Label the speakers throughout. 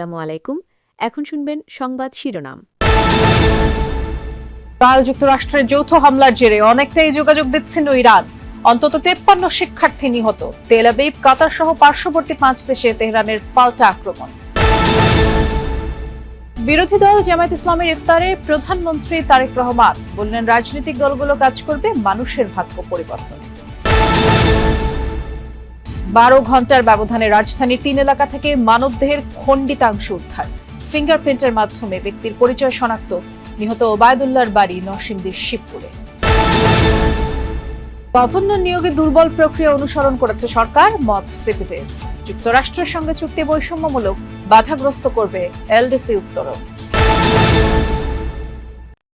Speaker 1: আসসালামু আলাইকুম। এখন শুনবেন সংবাদ শিরোনাম।
Speaker 2: যুক্তরাষ্ট্রের যৌথ হামলার জেরে অনেকটাই যোগাযোগ বিচ্ছিন্ন ইরান। অন্তত 53 শিক্ষার্থী নিহত। তেল আবিব, কাতার সহ পার্শ্ববর্তী 5 দেশে তেহরানের পাল্টা আক্রমণ। বিরোধী দল জামায়াত ইসলামের ইফতারে প্রধানমন্ত্রী তারেক রহমান বললেন, রাজনৈতিক দলগুলো কাজ করবে মানুষের ভাগ্য পরিবর্তনে। 12 ঘন্টার ব্যবধানে রাজধানীর 3 এলাকা থেকে মানবদেহের খণ্ডিতাংশ উদ্ধার। ফিঙ্গারপ্রিন্টের মাধ্যমে ব্যক্তির পরিচয় শনাক্ত। নিহত ওবায়দুল্লাহর বাড়ি নরসিংদীর শিবপুরে। গভর্নর নিয়োগে দুর্বল প্রক্রিয়া অনুসরণ করেছে সরকার, মত সিপিডির। যুক্তরাষ্ট্রের সঙ্গে চুক্তি বৈষম্যমূলক, বাধাগ্রস্ত করবে এলডিসি উত্তরণ।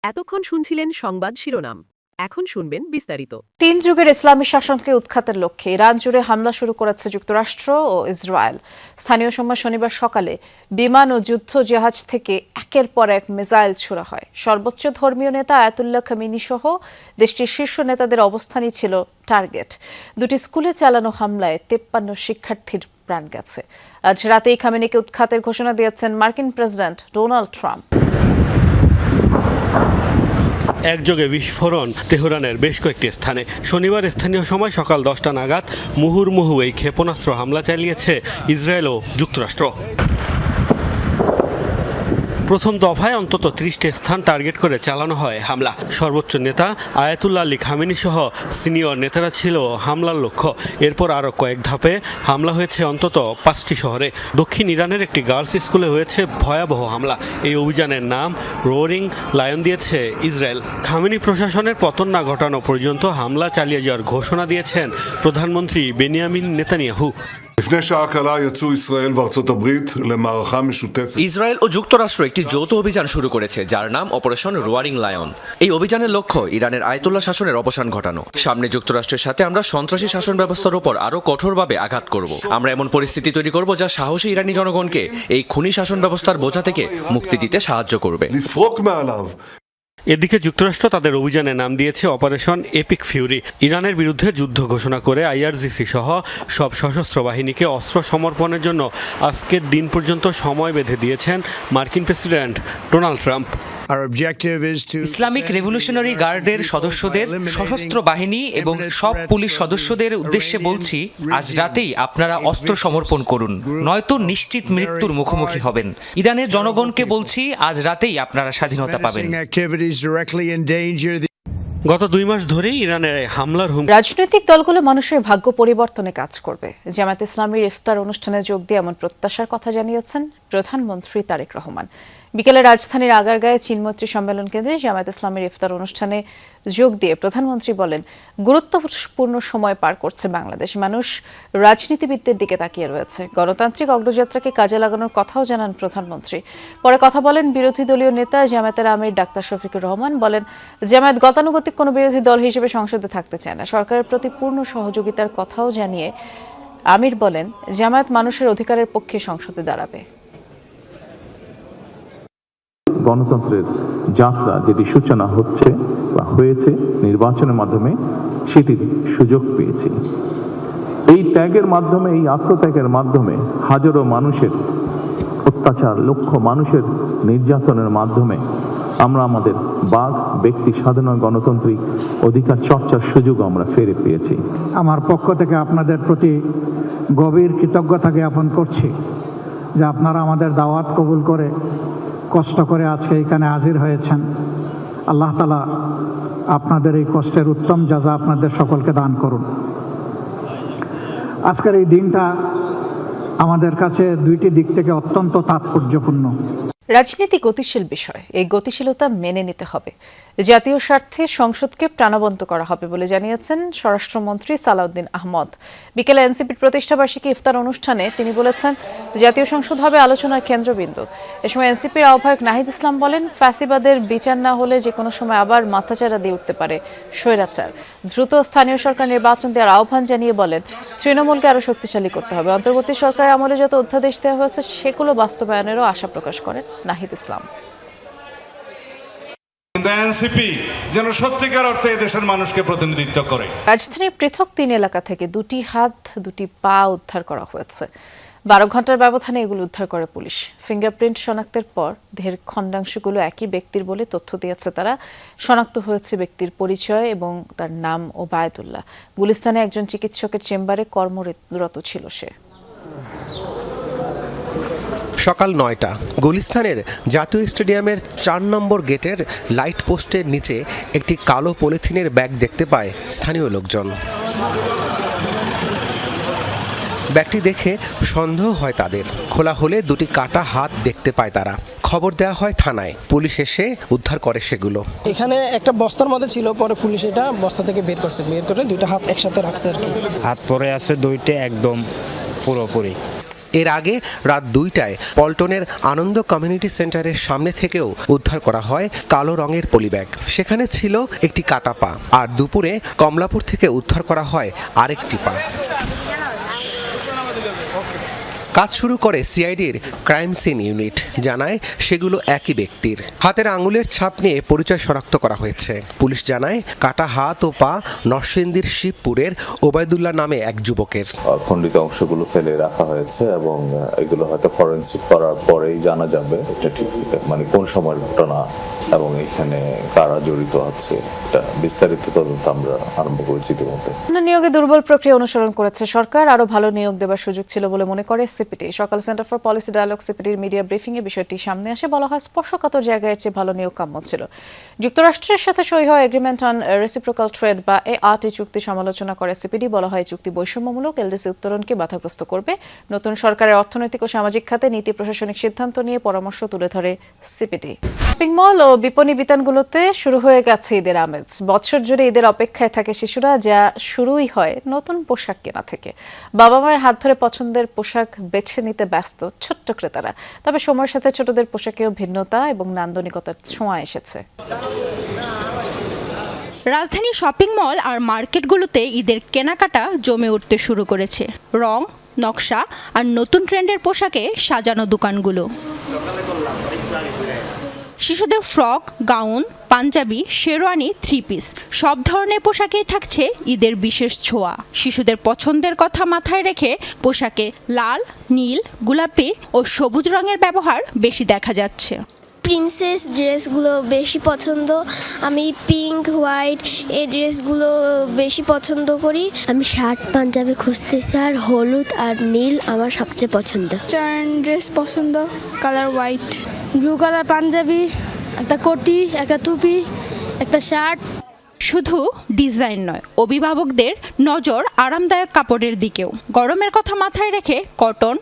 Speaker 1: এতক্ষণ শুনছিলেন সংবাদ শিরোনাম। এখন শুনবেন বিস্তারিত।
Speaker 2: 3 যুগের ইসলামী শাসনকে উৎখাতের লক্ষ্যে ইরান জুড়ে হামলা শুরু করেছে যুক্তরাষ্ট্র ও ইসরায়েল। স্থানীয় সময় শনিবার সকালে বিমান ও যুদ্ধ জাহাজ থেকে একের পর এক মিসাইল ছোড়া হয়। সর্বোচ্চ ধর্মীয় নেতা আয়াতুল্লাহ খামেনি সহ দেশটির শীর্ষ নেতাদের অবস্থানই ছিল টার্গেট। 2টি স্কুলে চালানো হামলায় 53 শিক্ষার্থীর প্রাণ গেছে। আজ রাতেই খামেনিকে উৎখাতের ঘোষণা দিয়েছেন মার্কিন প্রেসিডেন্ট ডোনাল্ড ট্রাম্প।
Speaker 3: একযোগে বিস্ফোরণ তেহরানের বেশ কয়েকটি স্থানে। শনিবার স্থানীয় সময় সকাল 10টা নাগাদ মুহুর্মুহু এই ক্ষেপণাস্ত্র হামলা চালিয়েছে ইসরায়েল ও যুক্তরাষ্ট্র। প্রথম দফায় অন্তত 30টি স্থান টার্গেট করে চালানো হয় হামলা। সর্বোচ্চ নেতা আয়াতুল্লাহ আলী খামেনি সহ সিনিয়র নেতারা ছিল হামলার লক্ষ্য। এরপর আরও কয়েক ধাপে হামলা হয়েছে অন্তত 5টি শহরে। দক্ষিণ ইরানের একটি গার্লস স্কুলে হয়েছে ভয়াবহ হামলা। এই অভিযানের নাম রোয়ারিং লায়ন দিয়েছে ইসরায়েল। খামেনি প্রশাসনের পতন না ঘটানো পর্যন্ত হামলা চালিয়ে যাওয়ার ঘোষণা দিয়েছেন প্রধানমন্ত্রী বেনিয়ামিন নেতানিয়াহু।
Speaker 4: ইসরায়েল ও যুক্তরাষ্ট্র একটি যৌথ অভিযান শুরু করেছে, যার নাম অপারেশন রোয়ারিং লায়ন। এই অভিযানের লক্ষ্য ইরানের আয়াতুল্লাহ শাসনের অবসান ঘটানো। সামনে যুক্তরাষ্ট্রের সাথে আমরা সন্ত্রাসী শাসন ব্যবস্থার উপর আরো কঠোরভাবে আঘাত করব। আমরা এমন পরিস্থিতি তৈরি করব যা সাহসী ইরানি জনগণকে এই খুনি শাসন ব্যবস্থার বোঝা থেকে মুক্তি দিতে সাহায্য করবে।
Speaker 3: এদিকে যুক্তরাষ্ট্র তাদের অভিযানের নাম দিয়েছে অপারেশন এপিক ফিউরি। ইরানের বিরুদ্ধে যুদ্ধ ঘোষণা করে আইআরজিসি সহ সব সশস্ত্র বাহিনীকে অস্ত্র সমর্পণের জন্য আজকের দিন পর্যন্ত সময় বেঁধে দিয়েছেন মার্কিন president Donald Trump.
Speaker 5: Islamic revolutionary গার্ডের সদস্যদের, সশস্ত্র বাহিনী এবং সব পুলিশ সদস্যদের উদ্দেশ্যে বলছি, আজ রাতেই আপনারা অস্ত্র সমর্পণ করুন, নয়তো নিশ্চিত মৃত্যুর মুখোমুখি হবেন। ইরানের জনগণকে বলছি, আজ রাতেই আপনারা স্বাধীনতা পাবেন।
Speaker 3: গত 2 মাস ধরেই ইরানের হামলার
Speaker 2: রাজনৈতিক দলগুলো মানুষের ভাগ্য পরিবর্তনে কাজ করবে। জামায়াত ইসলামীর ইফতার অনুষ্ঠানে যোগ দিয়ে এমন প্রত্যাশার কথা জানিয়েছেন প্রধানমন্ত্রী তারেক রহমান। বিকেলে রাজধানীর আগারগাঁয়ে চীনমৈত্রী সম্মেলন কেন্দ্রে জামায়াত ইসলামীর ইফতার অনুষ্ঠানে যোগ দিয়ে প্রধানমন্ত্রী বলেন, গুরুত্বপূর্ণ সময় পার করছে বাংলাদেশ। মানুষ রাজনীতিবিদদের দিকে তাকিয়ে রয়েছে। গণতান্ত্রিক অগ্রযাত্রাকে কাজে লাগানোর কথাও জানান প্রধানমন্ত্রী। পরে কথা বলেন বিরোধী দলীয় নেতা জামায়াতের আমির ডাক্তার শফিকুর রহমান। বলেন, জামায়াত গতানুগতিক কোনো বিরোধী দল হিসেবে সংসদে থাকতে চায় না। সরকারের প্রতি পূর্ণ সহযোগিতার কথাও জানিয়ে আমির বলেন, জামায়াত মানুষের অধিকারের পক্ষে সংসদে দাঁড়াবে।
Speaker 6: গণতন্ত্রের যাত্রা যেটি সূচনা হচ্ছে বা হয়েছে নির্বাচনের মাধ্যমে, সেটির সুযোগ পেয়েছি। এই ত্যাগের মাধ্যমে, এই আত্মত্যাগের মাধ্যমে হাজারো মানুষের অত্যাচার, লক্ষ মানুষের নির্যাতনের মাধ্যমে আমরা আমাদের বাক, ব্যক্তি স্বাধীন গণতান্ত্রিক অধিকার চর্চার সুযোগ আমরা ফিরে পেয়েছি।
Speaker 7: আমার পক্ষ থেকে আপনাদের প্রতি গভীর কৃতজ্ঞতা জ্ঞাপন করছি যে আপনারা আমাদের দাওয়াত কবুল করে কষ্ট করে আজকে এখানে হাজির হয়েছেন। আল্লাহ তাআলা আপনাদের এই কষ্টের উত্তম জাযা আপনাদের সকলকে দান করুন। আজকের এই দিনটা আমাদের কাছে 2টি দিক থেকে অত্যন্ত তাৎপর্যপূর্ণ।
Speaker 2: রাজনীতি গতিশীল বিষয়, এই গতিশীলতা মেনে নিতে হবে। জাতীয় স্বার্থে সংসদকে প্রাণবন্ত করা হবে বলে জানিয়েছেন স্বরাষ্ট্রমন্ত্রী সালাউদ্দিন আহমদ। বিকেলে এনসিপির প্রতিষ্ঠাবার্ষিকী ইফতার অনুষ্ঠানে তিনি বলেছেন, জাতীয় সংসদ হবে আলোচনার কেন্দ্রবিন্দু। এ সময় এনসিপির আহ্বায়ক নাহিদ ইসলাম বলেন, ফ্যাসিবাদের বিচার না হলে যে কোনো সময় আবার মাথাচাড়া দিয়ে উঠতে পারে স্বৈরাচার। দ্রুত স্থানীয় সরকার নির্বাচন দেওয়ার আহ্বান জানিয়ে বলেন, তৃণমূলকে আরও শক্তিশালী করতে হবে। অন্তর্বর্তী সরকারের আমলে যত অধ্যাদেশ দেওয়া হয়েছে সেগুলো বাস্তবায়নেরও আশা প্রকাশ করেন নাহিদ ইসলাম।
Speaker 8: এনসিপি যেন সত্যিকার অর্থে দেশের মানুষকে প্রতিনিধিত্ব করে।
Speaker 2: রাজধানীর পৃথক 3 এলাকা থেকে 2টি হাত, 2টি পা উদ্ধার করা হয়েছে। 12 ঘন্টার ব্যবধানে এগুলো উদ্ধার করে পুলিশ। ফিঙ্গারপ্রিন্ট শনাক্তের পর দেহের খণ্ডাংশগুলো একই ব্যক্তির বলে তথ্য দিয়েছে তারা। শনাক্ত হয়েছে ব্যক্তির পরিচয় এবং তার নাম ওবায়দুল্লাহ। গুলিস্তানে একজন চিকিৎসকের চেম্বারে কর্মরত ছিল সে।
Speaker 9: সকাল 9টা গুলিস্তানের জাতীয় স্টেডিয়ামের 4 নম্বর গেটের লাইট পোস্টের নিচে একটি কালো পলিথিনের ব্যাগ দেখতে পায় স্থানীয় লোকজন। ব্যাগটি দেখে সন্দেহ হয় তাদের। খোলা হলে দুটি কাটা হাত দেখতে পায় তারা। খবর দেওয়া হয় থানায়। পুলিশ এসে উদ্ধার করে সেগুলো।
Speaker 10: এখানে একটা বস্তার মধ্যে ছিল, পরে পুলিশ এটা বস্তা থেকে বের করে দুইটা হাত একসাথে রাখছে আর কি।
Speaker 11: হাত পরে আছে দুইটা একদম পুরোপুরি।
Speaker 9: এর আগে রাত 2টায় পল্টনের আনন্দ কমিউনিটি সেন্টারের সামনে থেকেও উদ্ধার করা হয় কালো রঙের পলিব্যাগ। সেখানে ছিল একটি কাটা পা। আর দুপুরে কমলাপুর থেকে উদ্ধার করা হয় আরেকটি পা। কাজ শুরু করে সিআইডির ক্রাইম সিন ইউনিট। জানায় সেগুলো একই ব্যক্তির। হাতের আঙুলের ছাপ নিয়ে পরিচয় শনাক্ত করা হয়েছে। পুলিশ জানায় কাটা হাত ও পা নরসিংদীর শিবপুরের ওবায়দুল্লাহ নামে এক যুবকের।
Speaker 12: খণ্ডিত অংশগুলো ফেলে রাখা হয়েছে এবং এগুলো হয়তো ফরেনসিক করার পরেই জানা যাবে এটা ঠিক মানে কোন সময়ের ঘটনা এবং এখানে কারা জড়িত আছে। এটা বিস্তারিত তদন্ত আমরা আরম্ভ করেছি ইতিমধ্যে।
Speaker 2: নিয়োগে দুর্বল প্রক্রিয়া অনুসরণ করেছে সরকার। আরো ভালো নিয়োগ দেওয়ার সুযোগ ছিল বলে মনে করে সিপিটি। সকাল সেন্টার ফর পলিসি ডায়ালগ সিপিটির মিডিয়া ব্রিফিং এ বিষয়টি সামনে আসে। বলা হয় স্পর্শকাতর জায়গায় চেয়ে ভালো নিয়োগ কাম্য ছিল। যুক্তরাষ্ট্রের সাথে সই হওয়া এগ্রিমেন্ট অন রেসিপ্রোকাল ট্রেড বা এআরটি চুক্তি সমালোচনা করে সিপিডি। বলা হয় চুক্তি বৈষম্যমূলক, এলডিসি উত্তরণকে বাধাগ্রস্ত করবে। নতুন সরকারের অর্থনৈতিক ও সামাজিক খাতে নীতি প্রশাসনিক সিদ্ধান্ত নিয়ে পরামর্শ তুলে ধরে সিপিডি। শপিং মল ও বিপণী বিতানগুলোতে শুরু হয়ে গেছে ঈদের আমেজ। বছর জুড়ে ঈদের অপেক্ষায় থাকে শিশুরা, যা শুরুই হয় নতুন পোশাক কেনা থেকে। বাবা মায়ের হাত ধরে পছন্দের পোশাক বেছে নিতে ব্যস্ত ছোট্ট ক্রেতারা। তবে সময়ের সাথে ছোটদের পোশাকেও ভিন্নতা এবং নান্দনিকতার ছোঁয়া এসেছে।
Speaker 13: রাজধানীর শপিং মল আর মার্কেটগুলোতে ঈদের কেনাকাটা জমে উঠতে শুরু করেছে। রং, নকশা আর নতুন ট্রেন্ডের পোশাকে সাজানো দোকানগুলো। শিশুদের frock, gown, panjabi, sherwani, 3 piece সব ধরনের পোশাকেই থাকছে ঈদের বিশেষ ছোঁয়া। শিশুদের পছন্দের কথা মাথায় রেখে পোশাকে লাল, নীল, গোলাপি ও সবুজ রঙের ব্যবহার বেশি দেখা যাচ্ছে।
Speaker 14: প্রিন্সেস ড্রেসগুলো বেশি পছন্দ। আমি পিঙ্ক, হোয়াইট এই ড্রেসগুলো বেশি পছন্দ করি। আমি শার্ট পাঞ্জাবি খুঁজতেছি আর হলুদ আর নীল আমার সবচেয়ে পছন্দ।
Speaker 15: টার্ন ড্রেস পছন্দ, colour white, blue colour panjabi, একটা কোটি, একটা টুপি, একটা শার্ট।
Speaker 13: শুধু ডিজাইন নয়, অভিভাবকদের নজর আরামদায়ক কাপড়ের দিকেও। গরমের কথা মাথায় রেখে কটন,